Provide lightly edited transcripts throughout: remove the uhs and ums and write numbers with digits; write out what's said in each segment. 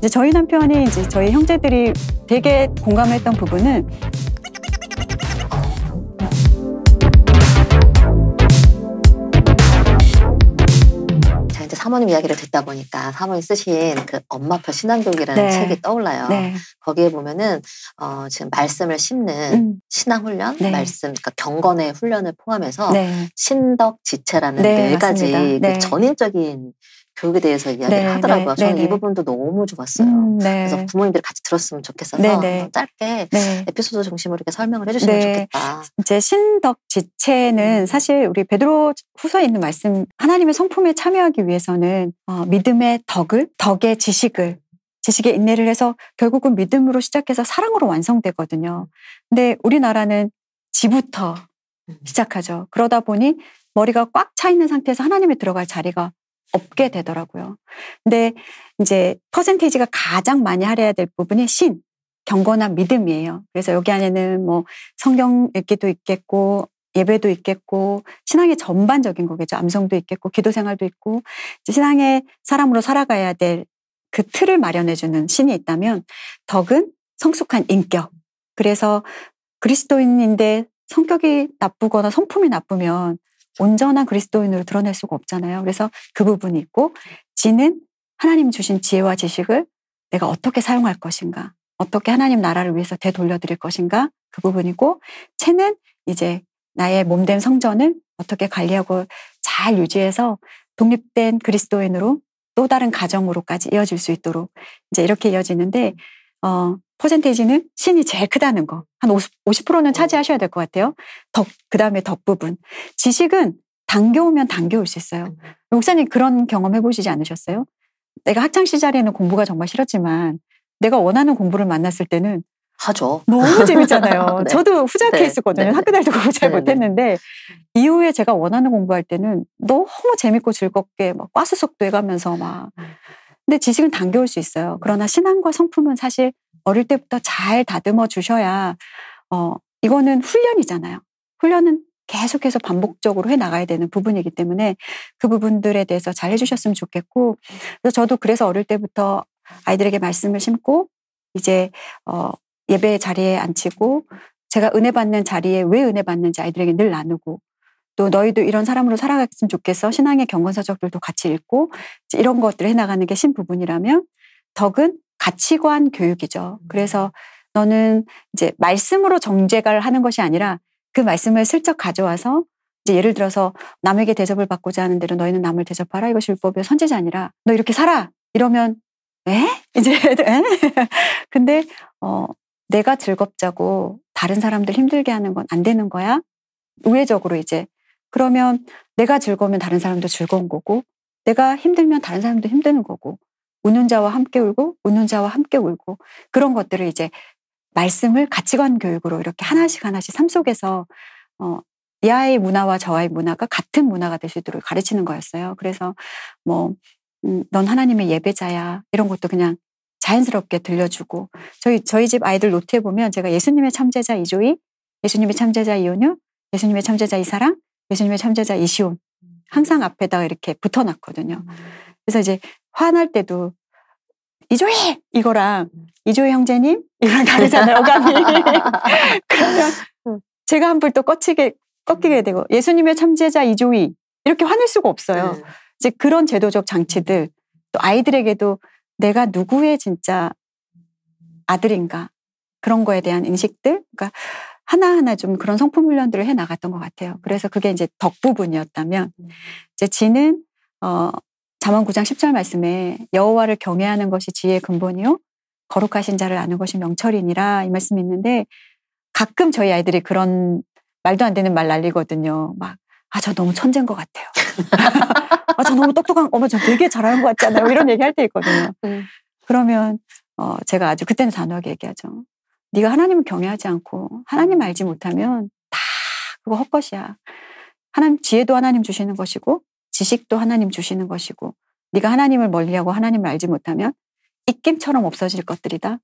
이제 저희 남편이 이제 저희 형제들이 되게 공감했던 부분은 제가 이제 사모님 이야기를 듣다 보니까 사모님 쓰신 그 엄마표 신앙교육이라는 네. 책이 떠올라요. 네. 거기에 보면은 지금 말씀을 심는 신앙훈련, 네. 말씀, 그러니까 경건의 훈련을 포함해서 네. 신덕지체라는 네, 네 가지 맞습니다. 네. 그 전인적인 교육에 대해서 이야기를 네, 하더라고요. 네, 저는 네, 이 부분도 너무 좋았어요. 네. 그래서 부모님들이 같이 들었으면 좋겠어서 네, 네. 한번 짧게 네. 에피소드 중심으로 이렇게 설명을 해주시면 네. 좋겠다. 이제 신덕지체는 사실 우리 베드로 후서에 있는 말씀, 하나님의 성품에 참여하기 위해서는 믿음의 덕의 지식의 인내를 해서 결국은 믿음으로 시작해서 사랑으로 완성되거든요. 근데 우리나라는 지부터 시작하죠. 그러다 보니 머리가 꽉 차 있는 상태에서 하나님에 들어갈 자리가 없게 되더라고요. 근데 이제 퍼센테이지가 가장 많이 할애해야 될 부분이 경건한 믿음이에요. 그래서 여기 안에는 뭐 성경 읽기도 있겠고, 예배도 있겠고, 신앙의 전반적인 거겠죠. 암송도 있겠고, 기도 생활도 있고, 신앙의 사람으로 살아가야 될 그 틀을 마련해주는 신이 있다면, 덕은 성숙한 인격. 그래서 그리스도인인데 성격이 나쁘거나 성품이 나쁘면 온전한 그리스도인으로 드러낼 수가 없잖아요. 그래서 그 부분이 있고, 지는 하나님 주신 지혜와 지식을 내가 어떻게 사용할 것인가, 어떻게 하나님 나라를 위해서 되돌려드릴 것인가, 그 부분이고, 채는 이제 나의 몸된 성전을 어떻게 관리하고 잘 유지해서 독립된 그리스도인으로 또 다른 가정으로까지 이어질 수 있도록 이제 이렇게 이어지는데, 퍼센테이지는 신이 제일 크다는 거. 한 50%는 차지하셔야 될 것 같아요. 그 다음에 덕 부분. 지식은 당겨오면 당겨올 수 있어요. 목사님 그런 경험 해보시지 않으셨어요? 내가 학창시절에는 공부가 정말 싫었지만 내가 원하는 공부를 만났을 때는 하죠. 너무 재밌잖아요. 네. 저도 후자 네. 케이스거든요. 네. 학교 다닐 때 공부 잘 네. 못했는데 이후에 제가 원하는 공부할 때는 너무 재밌고 즐겁게 막 과수석도 해가면서 막. 근데 지식은 당겨올 수 있어요. 그러나 신앙과 성품은 사실 어릴 때부터 잘 다듬어 주셔야 이거는 훈련이잖아요. 훈련은 계속해서 반복적으로 해 나가야 되는 부분이기 때문에 그 부분들에 대해서 잘 해주셨으면 좋겠고, 그래서 저도 그래서 어릴 때부터 아이들에게 말씀을 심고 이제 예배 자리에 앉히고 제가 은혜 받는 자리에 왜 은혜 받는지 아이들에게 늘 나누고, 또 너희도 이런 사람으로 살아갔으면 좋겠어. 신앙의 경건서적들도 같이 읽고 이런 것들을 해나가는 게 신 부분이라면, 덕은 가치관 교육이죠. 그래서 너는 이제 말씀으로 정죄를 하는 것이 아니라 그 말씀을 슬쩍 가져와서 이제 예를 들어서 남에게 대접을 받고자 하는 대로 너희는 남을 대접하라. 이것이 율법의 선지자 아니라 너 이렇게 살아. 이러면 이제 근데 내가 즐겁자고 다른 사람들 힘들게 하는 건 안 되는 거야. 우회적으로 이제 그러면 내가 즐거우면 다른 사람도 즐거운 거고, 내가 힘들면 다른 사람도 힘드는 거고, 우는 자와 함께 울고 우는 자와 함께 울고, 그런 것들을 이제 말씀을 가치관 교육으로 이렇게 하나씩 삶 속에서 이 아이의 문화와 저 아이의 문화가 같은 문화가 될 수 있도록 가르치는 거였어요. 그래서 뭐 넌 하나님의 예배자야 이런 것도 그냥 자연스럽게 들려주고, 저희 집 아이들 노트에 보면 제가 예수님의 참제자 이조이, 예수님의 참제자 이온유, 예수님의 참제자 이사랑, 예수님의 참제자 이시온 항상 앞에다가 이렇게 붙어놨거든요. 그래서 이제 화날 때도 이조이 이거랑 이조이 형제님 이거랑 다르잖아요. 어감이. 그러면 제가 한불 또 꺾이게 되고, 예수님의 참제자 이조이 이렇게 화낼 수가 없어요. 이제 그런 제도적 장치들, 또 아이들에게도 내가 누구의 진짜 아들인가 그런 거에 대한 인식들, 그러니까 하나하나 좀 그런 성품 훈련들을 해 나갔던 것 같아요. 그래서 그게 이제 덕 부분이었다면, 이제 지는 잠언 9장 10절 말씀에 여호와를 경외하는 것이 지혜의 근본이요 거룩하신 자를 아는 것이 명철이니라 이 말씀이 있는데, 가끔 저희 아이들이 그런 말도 안 되는 말 날리거든요. 막 저 너무 천재인 것 같아요. 저 너무 똑똑한, 저 되게 잘하는 것 같잖아요. 이런 얘기 할 때 있거든요. 그러면 제가 아주 그때는 단호하게 얘기하죠. 네가 하나님을 경외하지 않고 하나님 알지 못하면 다 그거 헛것이야. 지혜도 하나님 주시는 것이고 지식도 하나님 주시는 것이고, 네가 하나님을 멀리하고 하나님을 알지 못하면 입김처럼 없어질 것들이다.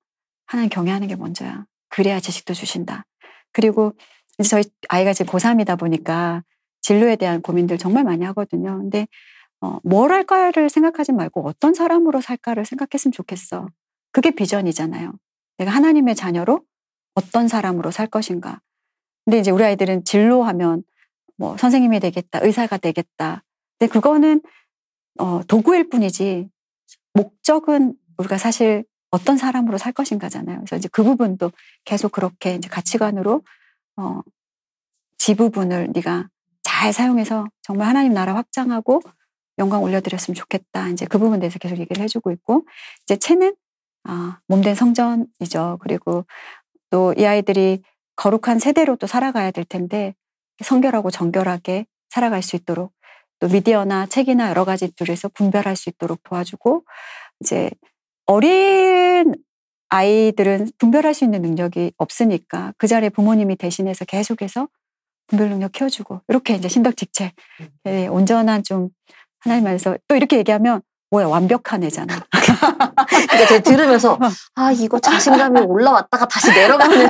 하나님 경외하는 게 먼저야. 그래야 지식도 주신다. 그리고 이제 저희 아이가 지금 고3이다 보니까 진로에 대한 고민들 정말 많이 하거든요. 근데 뭘 할까를 생각하지 말고 어떤 사람으로 살까를 생각했으면 좋겠어. 그게 비전이잖아요. 내가 하나님의 자녀로 어떤 사람으로 살 것인가. 근데 이제 우리 아이들은 진로하면 뭐 선생님이 되겠다, 의사가 되겠다. 근데 그거는 도구일 뿐이지 목적은 우리가 사실 어떤 사람으로 살 것인가잖아요. 그래서 이제 그 부분도 계속 그렇게 이제 가치관으로 지부분을 네가 잘 사용해서 정말 하나님 나라 확장하고 영광 올려드렸으면 좋겠다. 이제 그 부분에 대해서 계속 얘기를 해주고 있고, 이제 채는 몸된 성전이죠. 그리고 또 이 아이들이 거룩한 세대로 또 살아가야 될 텐데 성결하고 정결하게 살아갈 수 있도록 또 미디어나 책이나 여러 가지들에서 분별할 수 있도록 도와주고, 이제 어린 아이들은 분별할 수 있는 능력이 없으니까 그 자리에 부모님이 대신해서 계속해서 분별 능력 키워주고, 이렇게 이제 신덕직체 온전한 좀 하나님 안에서 또 이렇게 얘기하면 뭐야 완벽한 애잖아. 그러니까 제가 들으면서 이거 자신감이 올라왔다가 다시 내려가는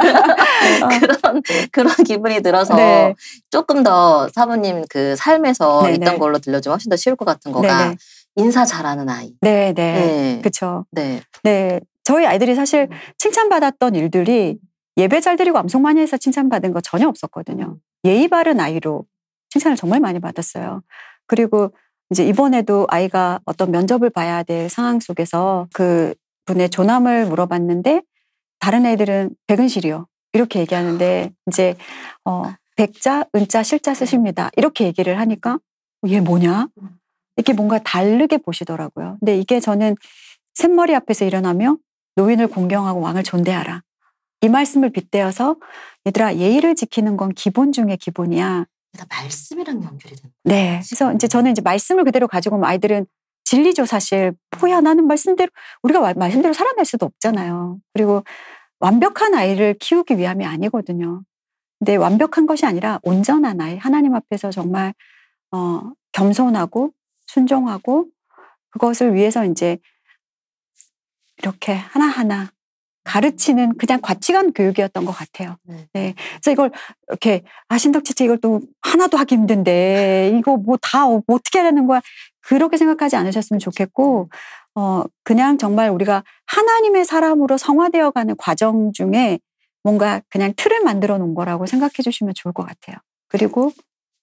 그런 기분이 들어서 네. 조금 더 사모님 그 삶에서 네네. 있던 걸로 들려주면 훨씬 더 쉬울 것 같은 거가 네네. 인사 잘하는 아이. 네네. 네. 그렇죠. 네. 네. 저희 아이들이 사실 칭찬받았던 일들이 예배 잘 드리고 암송 많이 해서 칭찬받은 거 전혀 없었거든요. 예의 바른 아이로 칭찬을 정말 많이 받았어요. 그리고 이제 이번에도 아이가 어떤 면접을 봐야 될 상황 속에서 그 분의 조남을 물어봤는데 다른 애들은 백은실이요. 이렇게 얘기하는데 이제 백자, 은자, 실자 쓰십니다. 이렇게 얘기를 하니까 얘 뭐냐? 이렇게 뭔가 다르게 보시더라고요. 근데 이게 저는 샘머리 앞에서 일어나며 노인을 공경하고 왕을 존대하라. 이 말씀을 빗대어서 얘들아 예의를 지키는 건 기본 중에 기본이야. 말씀이랑 연결이 되는 거예요. 네. 그래서 이제 저는 이제 말씀을 그대로 가지고 오면 아이들은 진리죠, 사실. 뭐야, 나는 말씀대로, 우리가 말씀대로 살아낼 수도 없잖아요. 그리고 완벽한 아이를 키우기 위함이 아니거든요. 근데 완벽한 것이 아니라 온전한 아이, 하나님 앞에서 정말 겸손하고 순종하고 그것을 위해서 이제 이렇게 하나하나 가르치는 그냥 가치관 교육이었던 것 같아요. 네. 그래서 이걸 이렇게 신덕지체 이걸 또 하나도 하기 힘든데 이거 뭐 다 어떻게 하려는 거야. 그렇게 생각하지 않으셨으면 좋겠고 그냥 정말 우리가 하나님의 사람으로 성화되어가는 과정 중에 뭔가 그냥 틀을 만들어 놓은 거라고 생각해 주시면 좋을 것 같아요. 그리고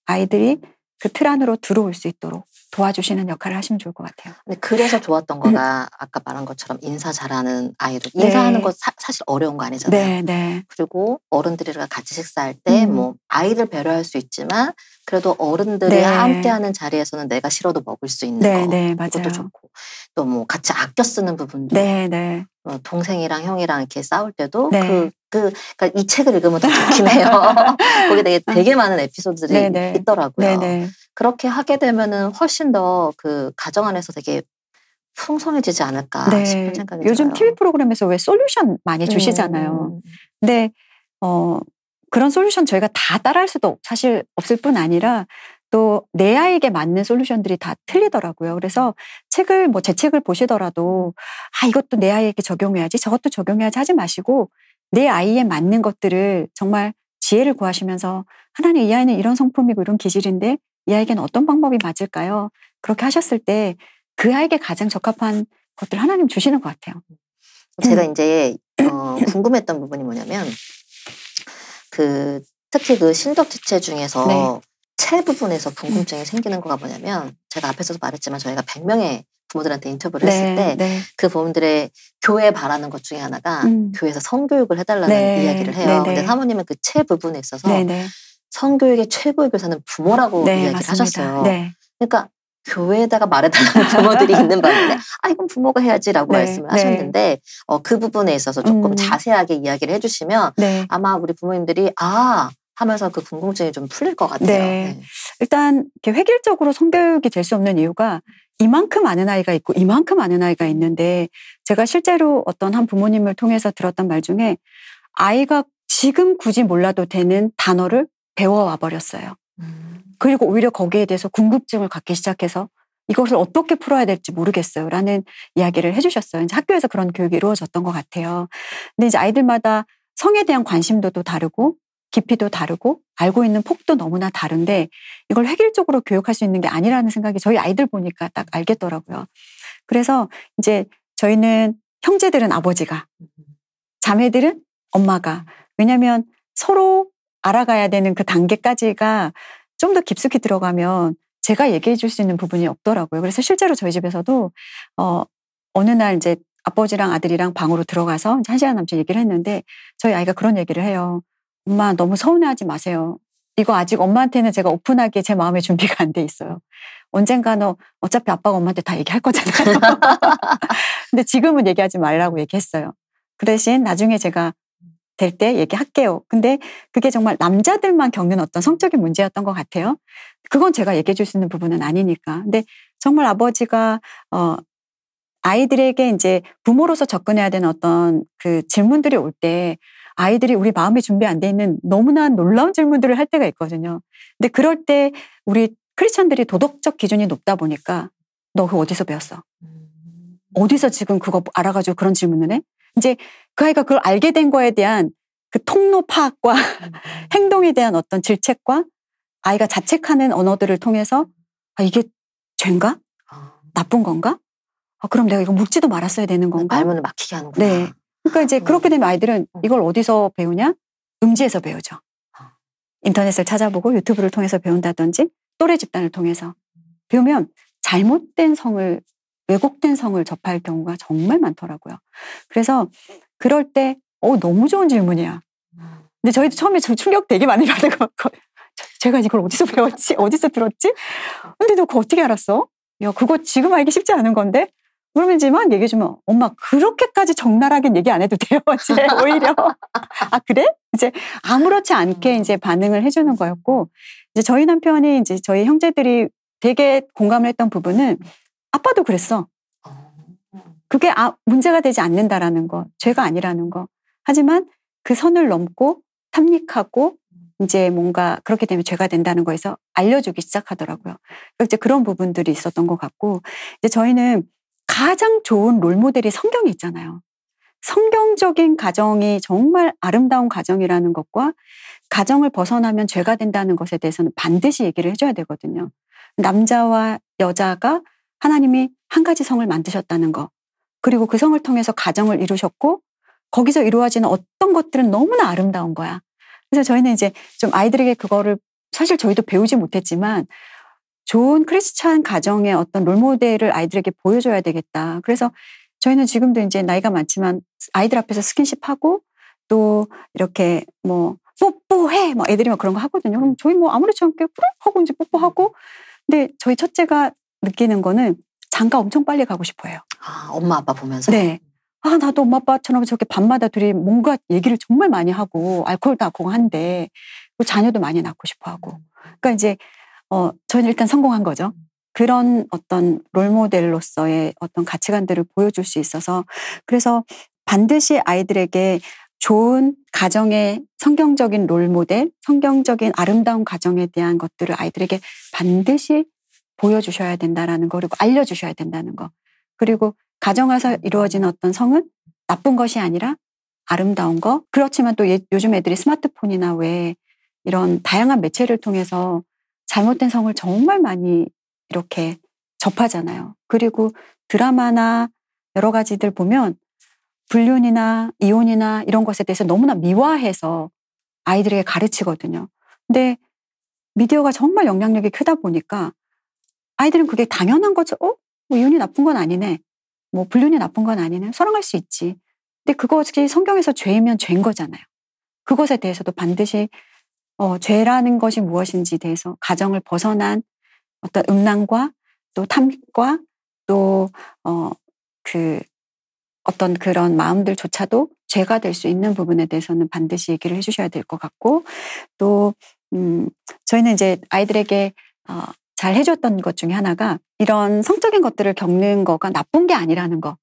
아이들이 그 틀 안으로 들어올 수 있도록 도와주시는 역할을 하시면 좋을 것 같아요. 근데 그래서 좋았던 거가 아까 말한 것처럼 인사 잘하는 아이들. 인사하는 거 사실 어려운 거 아니잖아요. 네, 네. 그리고 어른들이랑 같이 식사할 때 뭐 아이들 배려할 수 있지만 그래도 어른들이 함께하는 자리에서는 내가 싫어도 먹을 수 있는 거. 네, 맞아요. 그것도 좋고. 또 뭐 같이 아껴 쓰는 부분도. 네. 동생이랑 형이랑 이렇게 싸울 때도 그러니까 이 책을 읽으면 더 좋긴 해요. 거기에 되게 많은 에피소드들이 있더라고요. 그렇게 하게 되면은 훨씬 더 그 가정 안에서 되게 풍성해지지 않을까 싶은 생각이 요즘 들어요. TV 프로그램에서 왜 솔루션 많이 주시잖아요. 근데 그런 솔루션 저희가 다 따라할 수도 사실 없을 뿐 아니라 또 내 아이에게 맞는 솔루션들이 다 틀리더라고요. 그래서 책을 제 책을 보시더라도 이것도 내 아이에게 적용해야지 저것도 적용해야지 하지 마시고 내 아이에 맞는 것들을 정말 지혜를 구하시면서 하나님 이 아이는 이런 성품이고 이런 기질인데 이 아이에게는 어떤 방법이 맞을까요? 그렇게 하셨을 때 그 아이에게 가장 적합한 것들 하나님 주시는 것 같아요. 제가 이제 궁금했던 부분이 뭐냐면 특히 그 신덕지체 중에서 채 부분에서 궁금증이 생기는 거가 뭐냐면 제가 앞에서도 말했지만 저희가 100명의 부모들한테 인터뷰를 했을 때 그 부모들의 교회 바라는 것 중에 하나가 교회에서 성교육을 해달라는 이야기를 해요. 근데 사모님은 그 채 부분에 있어서 성교육의 최고의 교사는 부모라고 이야기를 맞습니다. 하셨어요. 그러니까 교회에다가 말해달라는 부모들이 있는 반면에 이건 부모가 해야지라고 말씀을 하셨는데 그 부분에 있어서 조금 자세하게 이야기를 해주시면 아마 우리 부모님들이 하면서 그 궁금증이 좀 풀릴 것 같아요. 일단 이렇게 획일적으로 성교육이 될 수 없는 이유가 이만큼 아는 아이가 있고 이만큼 아는 아이가 있는데 제가 실제로 어떤 한 부모님을 통해서 들었던 말 중에 아이가 지금 굳이 몰라도 되는 단어를 배워와 버렸어요. 그리고 오히려 거기에 대해서 궁금증을 갖기 시작해서 이것을 어떻게 풀어야 될지 모르겠어요. 라는 이야기를 해주셨어요. 이제 학교에서 그런 교육이 이루어졌던 것 같아요. 근데 이제 아이들마다 성에 대한 관심도도 다르고 깊이도 다르고 알고 있는 폭도 너무나 다른데 이걸 획일적으로 교육할 수 있는 게 아니라는 생각이 저희 아이들 보니까 딱 알겠더라고요. 그래서 이제 저희는 형제들은 아버지가, 자매들은 엄마가. 왜냐하면 서로 알아가야 되는 그 단계까지가 좀 더 깊숙이 들어가면 제가 얘기해 줄 수 있는 부분이 없더라고요. 그래서 실제로 저희 집에서도 어느 날 이제 아버지랑 아들이랑 방으로 들어가서 1시간 남짓 얘기를 했는데 저희 아이가 그런 얘기를 해요. 엄마 너무 서운해하지 마세요. 이거 아직 엄마한테는 제가 오픈하기에 제 마음의 준비가 안 돼 있어요. 언젠가는 어차피 아빠가 엄마한테 다 얘기할 거잖아요. 근데 지금은 얘기하지 말라고 얘기했어요. 그 대신 나중에 제가 될 때 얘기할게요. 근데 그게 정말 남자들만 겪는 어떤 성적인 문제였던 것 같아요. 그건 제가 얘기해 줄 수 있는 부분은 아니니까. 근데 정말 아버지가 아이들에게 이제 부모로서 접근해야 되는 어떤 그 질문들이 올 때 아이들이 우리 마음이 준비 안 돼 있는 너무나 놀라운 질문들을 할 때가 있거든요. 근데 그럴 때 우리 크리스천들이 도덕적 기준이 높다 보니까 너 그거 어디서 배웠어? 어디서 지금 그거 알아가지고 그런 질문을 해? 이제 그 아이가 그걸 알게 된 거에 대한 그 통로 파악과 행동에 대한 어떤 질책과 아이가 자책하는 언어들을 통해서 이게 죄인가? 나쁜 건가? 그럼 내가 이거 묻지도 말았어야 되는 건가? 말문을 막히게 하는구나. 네. 그러니까 이제 그렇게 되면 아이들은 이걸 어디서 배우냐? 음지에서 배우죠. 인터넷을 찾아보고 유튜브를 통해서 배운다든지 또래 집단을 통해서 배우면 잘못된 성을, 왜곡된 성을 접할 경우가 정말 많더라고요. 그래서 그럴 때 너무 좋은 질문이야. 근데 저희도 처음에 충격 되게 많이 받은 것 같고 제가 이걸 어디서 배웠지? 어디서 들었지? 근데 너 그거 어떻게 알았어? 야, 그거 지금 알기 쉽지 않은 건데? 그러면 이제 막 얘기해주면 엄마 그렇게까지 적나라하게 얘기 안 해도 돼요. 이제 오히려 그래? 이제 아무렇지 않게 이제 반응을 해주는 거였고 이제 저희 남편이 이제 저희 형제들이 되게 공감을 했던 부분은 아빠도 그랬어. 그게 문제가 되지 않는다라는 거, 죄가 아니라는 거. 하지만 그 선을 넘고 탐닉하고 이제 뭔가 그렇게 되면 죄가 된다는 거에서 알려주기 시작하더라고요. 그러니까 이제 그런 부분들이 있었던 것 같고 이제 저희는 가장 좋은 롤모델이 성경이 있잖아요. 성경적인 가정이 정말 아름다운 가정이라는 것과 가정을 벗어나면 죄가 된다는 것에 대해서는 반드시 얘기를 해줘야 되거든요. 남자와 여자가 하나님이 한 가지 성을 만드셨다는 거 그리고 그 성을 통해서 가정을 이루셨고 거기서 이루어지는 어떤 것들은 너무나 아름다운 거야. 그래서 저희는 이제 좀 아이들에게 그거를 사실 저희도 배우지 못했지만 좋은 크리스찬 가정의 어떤 롤모델을 아이들에게 보여줘야 되겠다. 그래서 저희는 지금도 이제 나이가 많지만 아이들 앞에서 스킨십하고 또 이렇게 뭐 뽀뽀해 막 애들이 막 그런 거 하거든요. 그럼 저희 뭐 아무렇지 않게 그래 하고 이제 뽀뽀하고 근데 저희 첫째가 느끼는 거는 장가 엄청 빨리 가고 싶어 해요. 엄마 아빠 보면서? 네. 나도 엄마 아빠처럼 저렇게 밤마다 둘이 뭔가 얘기를 정말 많이 하고 알코올도 낳고 한데 자녀도 많이 낳고 싶어 하고. 그러니까 이제 저희는 일단 성공한 거죠. 그런 어떤 롤모델로서의 어떤 가치관들을 보여줄 수 있어서 그래서 반드시 아이들에게 좋은 가정의 성경적인 롤모델, 성경적인 아름다운 가정에 대한 것들을 아이들에게 반드시 보여주셔야 된다라는 거, 그리고 알려주셔야 된다는 거. 그리고 가정에서 이루어지는 어떤 성은 나쁜 것이 아니라 아름다운 거. 그렇지만 또 요즘 애들이 스마트폰이나 왜 이런 다양한 매체를 통해서 잘못된 성을 정말 많이 이렇게 접하잖아요. 그리고 드라마나 여러 가지들 보면 불륜이나 이혼이나 이런 것에 대해서 너무나 미화해서 아이들에게 가르치거든요. 근데 미디어가 정말 영향력이 크다 보니까 아이들은 그게 당연한 거죠. 뭐 이혼이 나쁜 건 아니네. 뭐 불륜이 나쁜 건 아니네. 사랑할 수 있지. 근데 그것이 성경에서 죄이면 죄인 거잖아요. 그것에 대해서도 반드시 죄라는 것이 무엇인지에 대해서 가정을 벗어난 어떤 음란과 또 탐닉과 또 어떤 그런 마음들조차도 죄가 될 수 있는 부분에 대해서는 반드시 얘기를 해주셔야 될 것 같고 또 저희는 이제 아이들에게 잘 해줬던 것 중에 하나가 이런 성적인 것들을 겪는 거가 나쁜 게 아니라는 거.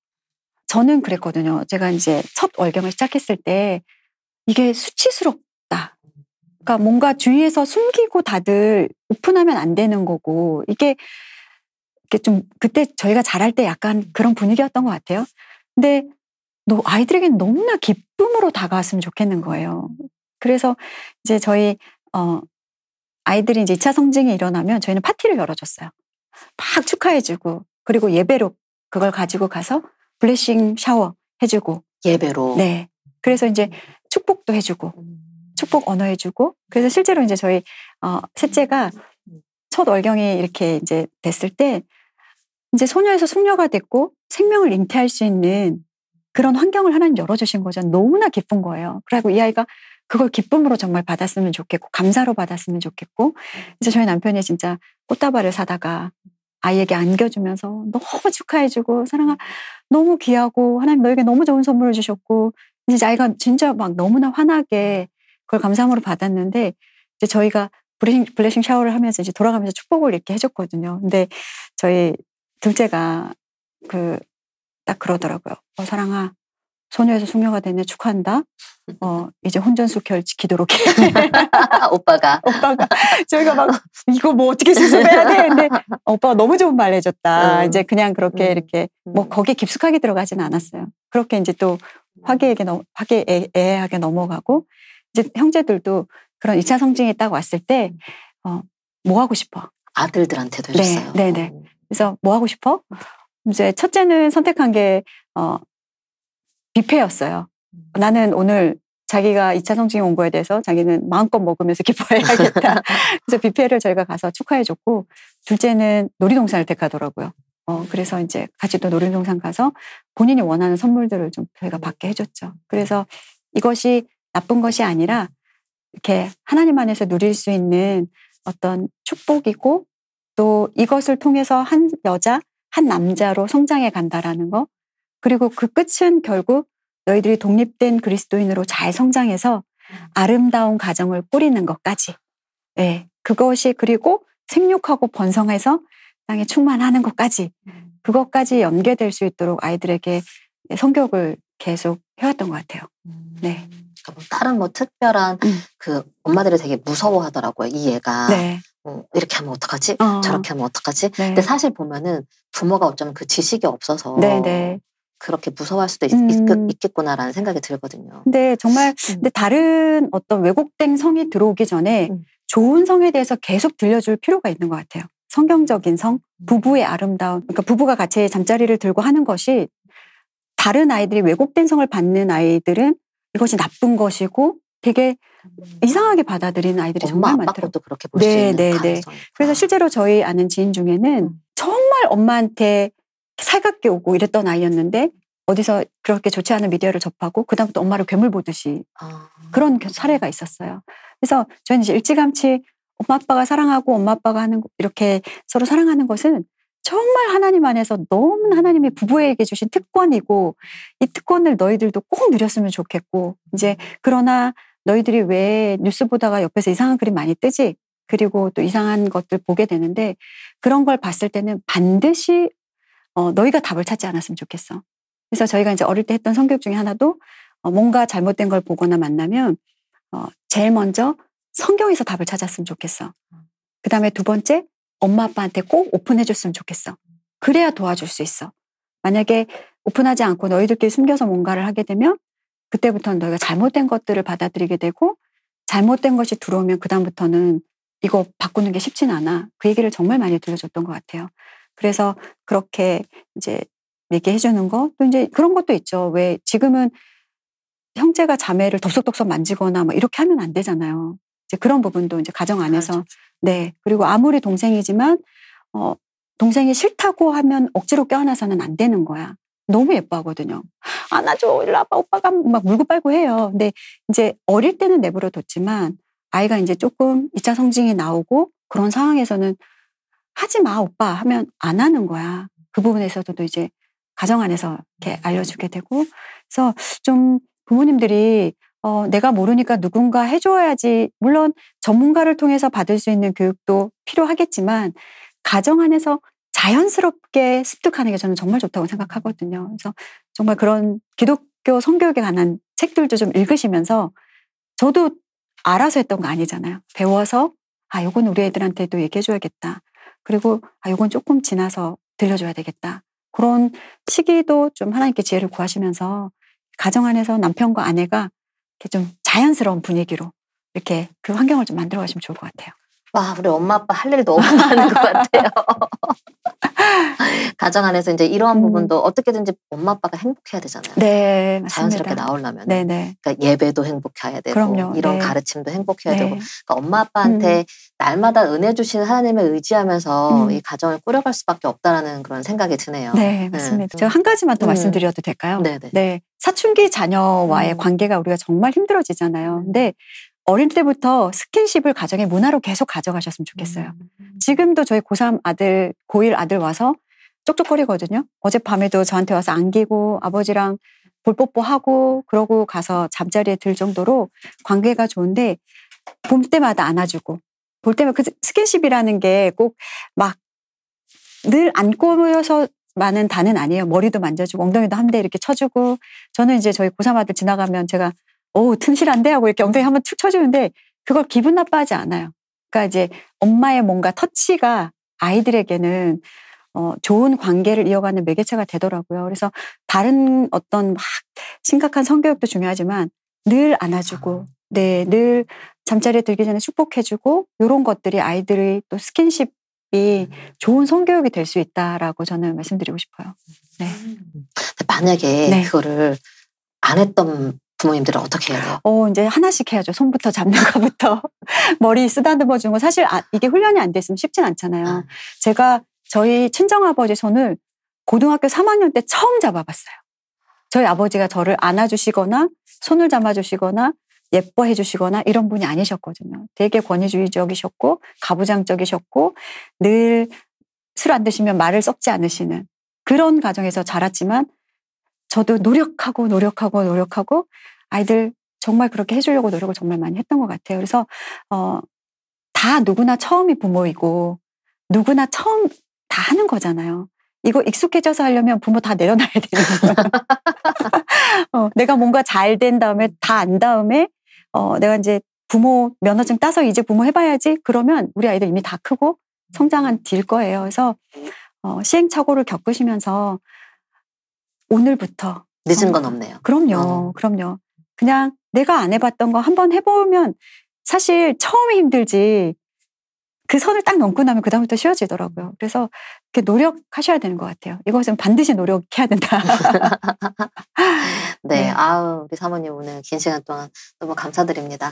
저는 그랬거든요. 제가 이제 첫 월경을 시작했을 때 이게 수치스럽다. 그러니까 뭔가 주위에서 숨기고 다들 오픈하면 안 되는 거고 이게 좀 그때 저희가 잘할 때 약간 그런 분위기였던 것 같아요. 근데 아이들에게는 너무나 기쁨으로 다가왔으면 좋겠는 거예요. 그래서 이제 저희 아이들이 이제 2차 성징이 일어나면 저희는 파티를 열어줬어요. 막 축하해주고 그리고 예배로 그걸 가지고 가서 블레싱 샤워 해주고. 예배로. 네. 그래서 이제 축복도 해주고, 축복 언어 해주고. 그래서 실제로 이제 저희 셋째가 첫 월경이 이렇게 이제 됐을 때 이제 소녀에서 숙녀가 됐고 생명을 잉태할 수 있는 그런 환경을 하나님 열어주신 거죠. 너무나 기쁜 거예요. 그리고 이 아이가 그걸 기쁨으로 정말 받았으면 좋겠고 감사로 받았으면 좋겠고 이제 저희 남편이 진짜 꽃다발을 사다가 아이에게 안겨주면서 너무 축하해주고 사랑아 너무 귀하고 하나님 너에게 너무 좋은 선물을 주셨고 이제 아이가 진짜 막 너무나 환하게 그걸 감사함으로 받았는데 이제 저희가 블레싱 샤워를 하면서 이제 돌아가면서 축복을 이렇게 해줬거든요. 근데 저희 둘째가 딱 그러더라고요. 사랑아 소녀에서 숙녀가 됐네 축하한다. 이제 혼전수 기도록 해. 오빠가 저희가 막 이거 뭐 어떻게 수습해야 돼? 근데 오빠가 너무 좋은 말 해줬다. 이제 그냥 그렇게 이렇게 뭐 거기에 깊숙하게 들어가지는 않았어요. 그렇게 이제 또 화기애애하게 넘어가고 이제 형제들도 그런 2차 성징이 딱 왔을 때 뭐 하고 싶어? 아들들한테도 해줬어요. 네네. 그래서 뭐 하고 싶어? 이제 첫째는 선택한 게 뷔페였어요. 나는 오늘 자기가 2차 성징이 온 거에 대해서 자기는 마음껏 먹으면서 기뻐해야겠다. 그래서 뷔페를 저희가 가서 축하해줬고 둘째는 놀이동산을 택하더라고요. 그래서 이제 같이 또 놀이동산 가서 본인이 원하는 선물들을 좀 저희가 받게 해줬죠. 그래서 이것이 나쁜 것이 아니라 이렇게 하나님 안에서 누릴 수 있는 어떤 축복이고 또 이것을 통해서 한 여자, 한 남자로 성장해 간다라는 거. 그리고 그 끝은 결국 너희들이 독립된 그리스도인으로 잘 성장해서 아름다운 가정을 꾸리는 것까지. 네, 그것이 그리고 생육하고 번성해서 땅에 충만하는 것까지. 그것까지 연계될 수 있도록 아이들에게 성교육을 계속 해왔던 것 같아요. 네. 다른 뭐 특별한 그 엄마들이 되게 무서워하더라고요. 이 애가 네. 이렇게 하면 어떡하지? 저렇게 하면 어떡하지? 네. 근데 사실 보면은 부모가 어쩌면 그 지식이 없어서 네. 그렇게 무서워할 수도 있겠구나라는 생각이 들거든요. 근데 정말 근데 다른 어떤 왜곡된 성이 들어오기 전에 좋은 성에 대해서 계속 들려줄 필요가 있는 것 같아요. 성경적인 성, 부부의 아름다움. 그러니까 부부가 같이 잠자리를 들고 하는 것이 다른 아이들이 왜곡된 성을 받는 아이들은 이것이 나쁜 것이고 되게 이상하게 받아들이는 아이들이 정말 많더라고요. 엄마 아빠 것도 그렇게 볼 수 있는 가능성이. 그래서 실제로 저희 아는 지인 중에는 정말 엄마한테 살갑게 오고 이랬던 아이였는데 어디서 그렇게 좋지 않은 미디어를 접하고 그다음부터 엄마를 괴물 보듯이 그런 사례가 있었어요. 그래서 저희는 이제 일찌감치 엄마 아빠가 사랑하고 엄마 아빠가 하는 이렇게 서로 사랑하는 것은 정말 하나님 안에서 너무 하나님이 부부에게 주신 특권이고 이 특권을 너희들도 꼭 누렸으면 좋겠고 이제 그러나 너희들이 왜 뉴스 보다가 옆에서 이상한 그림 많이 뜨지? 그리고 또 이상한 것들 보게 되는데 그런 걸 봤을 때는 반드시 너희가 답을 찾지 않았으면 좋겠어. 그래서 저희가 이제 어릴 때 했던 성교육 중에 하나도 뭔가 잘못된 걸 보거나 만나면 제일 먼저 성경에서 답을 찾았으면 좋겠어. 그 다음에 두 번째 엄마 아빠한테 꼭 오픈해 줬으면 좋겠어. 그래야 도와줄 수 있어. 만약에 오픈하지 않고 너희들끼리 숨겨서 뭔가를 하게 되면 그때부터는 너희가 잘못된 것들을 받아들이게 되고 잘못된 것이 들어오면 그다음부터는 이거 바꾸는 게 쉽진 않아. 그 얘기를 정말 많이 들려줬던 것 같아요. 그래서 그렇게 이제 얘기해 주는 거, 또 이제 그런 것도 있죠. 왜 지금은 형제가 자매를 덥석덥석 만지거나 막 이렇게 하면 안 되잖아요. 이제 그런 부분도 이제 가정 안에서. 그렇죠. 네. 그리고 아무리 동생이지만, 동생이 싫다고 하면 억지로 껴안아서는 안 되는 거야. 너무 예뻐하거든요. 안아줘, 일로 와봐, 오빠가 막 물고 빨고 해요. 근데 이제 어릴 때는 내버려 뒀지만 아이가 이제 조금 2차 성징이 나오고 그런 상황에서는 하지 마, 오빠 하면 안 하는 거야. 그 부분에서도 이제 가정 안에서 이렇게 알려주게 되고. 그래서 좀 부모님들이 내가 모르니까 누군가 해줘야지. 물론 전문가를 통해서 받을 수 있는 교육도 필요하겠지만 가정 안에서 자연스럽게 습득하는 게 저는 정말 좋다고 생각하거든요. 그래서 정말 그런 기독교 성교육에 관한 책들도 좀 읽으시면서 저도 알아서 했던 거 아니잖아요. 배워서 요건 우리 애들한테도 얘기해줘야겠다. 그리고 요건 조금 지나서 들려줘야 되겠다. 그런 시기도 좀 하나님께 지혜를 구하시면서 가정 안에서 남편과 아내가 이렇게 좀 자연스러운 분위기로 이렇게 그 환경을 좀 만들어 가시면 좋을 것 같아요. 와, 우리 엄마 아빠 할 일이 너무 많은 것 같아요. 가정 안에서 이제 이러한 부분도 어떻게든지 엄마 아빠가 행복해야 되잖아요. 네, 맞습니다. 자연스럽게 나오려면. 네네. 그러니까 예배도 행복해야 되고, 그럼요. 이런 네. 가르침도 행복해야 네. 되고, 그러니까 엄마 아빠한테 날마다 은혜 주시는 하나님을 의지하면서 이 가정을 꾸려갈 수밖에 없다라는 그런 생각이 드네요. 네, 맞습니다. 제가 한 가지만 더 말씀드려도 될까요? 네네. 네, 사춘기 자녀와의 관계가 우리가 정말 힘들어지잖아요. 근데 어릴 때부터 스킨십을 가정의 문화로 계속 가져가셨으면 좋겠어요. 지금도 저희 고3 아들, 고1 아들 와서 쪽쪽거리거든요. 어젯밤에도 저한테 와서 안기고 아버지랑 볼뽀뽀하고 그러고 가서 잠자리에 들 정도로 관계가 좋은데 볼 때마다 안아주고 볼 때마다 그 스킨십이라는 게 꼭 막 늘 안고 모여서만은 다는 아니에요. 머리도 만져주고 엉덩이도 한 대 이렇게 쳐주고 저는 이제 저희 고3 아들 지나가면 제가 튼실한데 하고 이렇게 엉덩이 한번 툭 쳐주는데 그걸 기분 나빠하지 않아요. 그러니까 이제 엄마의 뭔가 터치가 아이들에게는 좋은 관계를 이어가는 매개체가 되더라고요. 그래서 다른 어떤 막 심각한 성교육도 중요하지만 늘 안아주고, 네, 늘 잠자리에 들기 전에 축복해주고 이런 것들이 아이들의 또 스킨십이 좋은 성교육이 될 수 있다라고 저는 말씀드리고 싶어요. 네. 만약에 네. 그거를 안 했던 부모님들은 어떻게 해야 돼요? 이제 하나씩 해야죠. 손부터 잡는 것부터 머리 쓰다듬어 주는 거 사실 이게 훈련이 안 됐으면 쉽진 않잖아요. 제가 저희 친정아버지 손을 고등학교 3학년 때 처음 잡아봤어요. 저희 아버지가 저를 안아주시거나 손을 잡아주시거나 예뻐해 주시거나 이런 분이 아니셨거든요. 되게 권위주의적이셨고 가부장적이셨고 늘 술 안 드시면 말을 썩지 않으시는 그런 가정에서 자랐지만 저도 노력하고 아이들 정말 그렇게 해주려고 노력을 정말 많이 했던 것 같아요. 그래서 다 누구나 처음이 부모이고 누구나 처음 다 하는 거잖아요. 이거 익숙해져서 하려면 부모 다 내려놔야 되는 거예요. 내가 뭔가 잘 된 다음에 다 안 다음에 내가 이제 부모 면허증 따서 이제 부모 해봐야지 그러면 우리 아이들 이미 다 크고 성장한 뒤일 거예요. 그래서 시행착오를 겪으시면서 오늘부터 늦은 건 없네요. 그럼요. 그냥 내가 안 해봤던 거 한번 해보면 사실 처음에 힘들지 그 선을 딱 넘고 나면 그다음부터 쉬워지더라고요. 그래서 이렇게 노력하셔야 되는 것 같아요. 이것은 반드시 노력해야 된다. 네, 아우 우리 사모님 오늘 긴 시간 동안 너무 감사드립니다.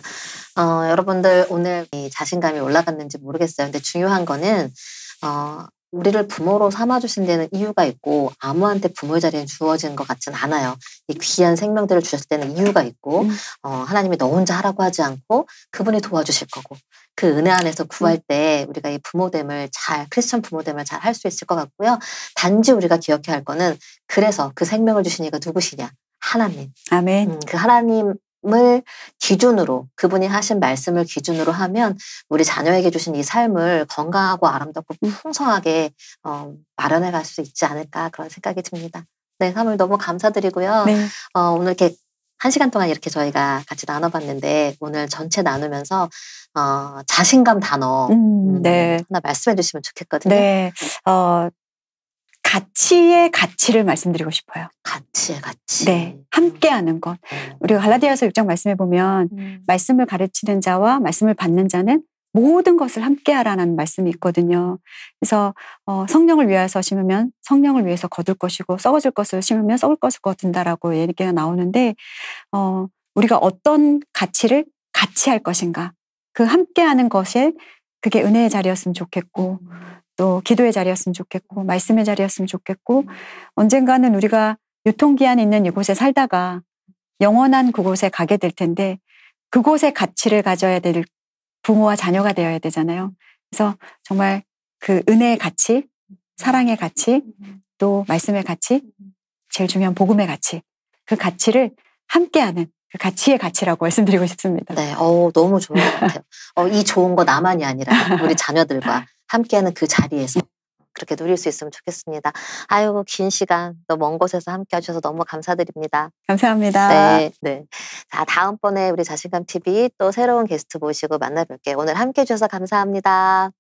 여러분들 오늘 이 자신감이 올라갔는지 모르겠어요. 근데 중요한 거는 우리를 부모로 삼아주신 데는 이유가 있고 아무한테 부모의 자리는 주어진 것 같진 않아요. 이 귀한 생명들을 주셨을 때는 이유가 있고 하나님이 너 혼자 하라고 하지 않고 그분이 도와주실 거고 그 은혜 안에서 구할 때 우리가 이 부모됨을 크리스천 부모됨을 잘 할 수 있을 것 같고요. 단지 우리가 기억해야 할 거는 그래서 그 생명을 주신 이가 누구시냐? 하나님. 아멘. 그 하나님을 기준으로 그분이 하신 말씀을 기준으로 하면 우리 자녀에게 주신 이 삶을 건강하고 아름답고 풍성하게 마련해 갈 수 있지 않을까 그런 생각이 듭니다. 네, 사모님 너무 감사드리고요. 네. 오늘 이렇게 1시간 동안 이렇게 저희가 같이 나눠봤는데 오늘 전체 나누면서 자신감 단어 네. 하나 말씀해 주시면 좋겠거든요. 네. 가치의 가치를 말씀드리고 싶어요. 가치의 가치. 네. 함께하는 것. 우리가 갈라디아서 6장 말씀해 보면 말씀을 가르치는 자와 말씀을 받는 자는 모든 것을 함께하라는 말씀이 있거든요. 그래서 성령을 위해서 심으면 성령을 위해서 거둘 것이고 썩어질 것을 심으면 썩을 것을 거둔다라고 얘기가 나오는데 우리가 어떤 가치를 같이 할 것인가 그 함께하는 것에 그게 은혜의 자리였으면 좋겠고 또 기도의 자리였으면 좋겠고 말씀의 자리였으면 좋겠고 언젠가는 우리가 유통기한 있는 이곳에 살다가 영원한 그곳에 가게 될 텐데 그곳의 가치를 가져야 될 부모와 자녀가 되어야 되잖아요. 그래서 정말 그 은혜의 가치, 사랑의 가치, 또 말씀의 가치, 제일 중요한 복음의 가치, 그 가치를 함께하는 그 가치의 가치라고 말씀드리고 싶습니다. 네, 너무 좋은 것 같아요. 이 좋은 거 나만이 아니라 우리 자녀들과 함께하는 그 자리에서 그렇게 누릴 수 있으면 좋겠습니다. 아이고 긴 시간 또 먼 곳에서 함께 해주셔서 너무 감사드립니다. 감사합니다. 네. 자, 다음번에 우리 자신감 TV 또 새로운 게스트 모시고 만나볼게요. 오늘 함께 해주셔서 감사합니다.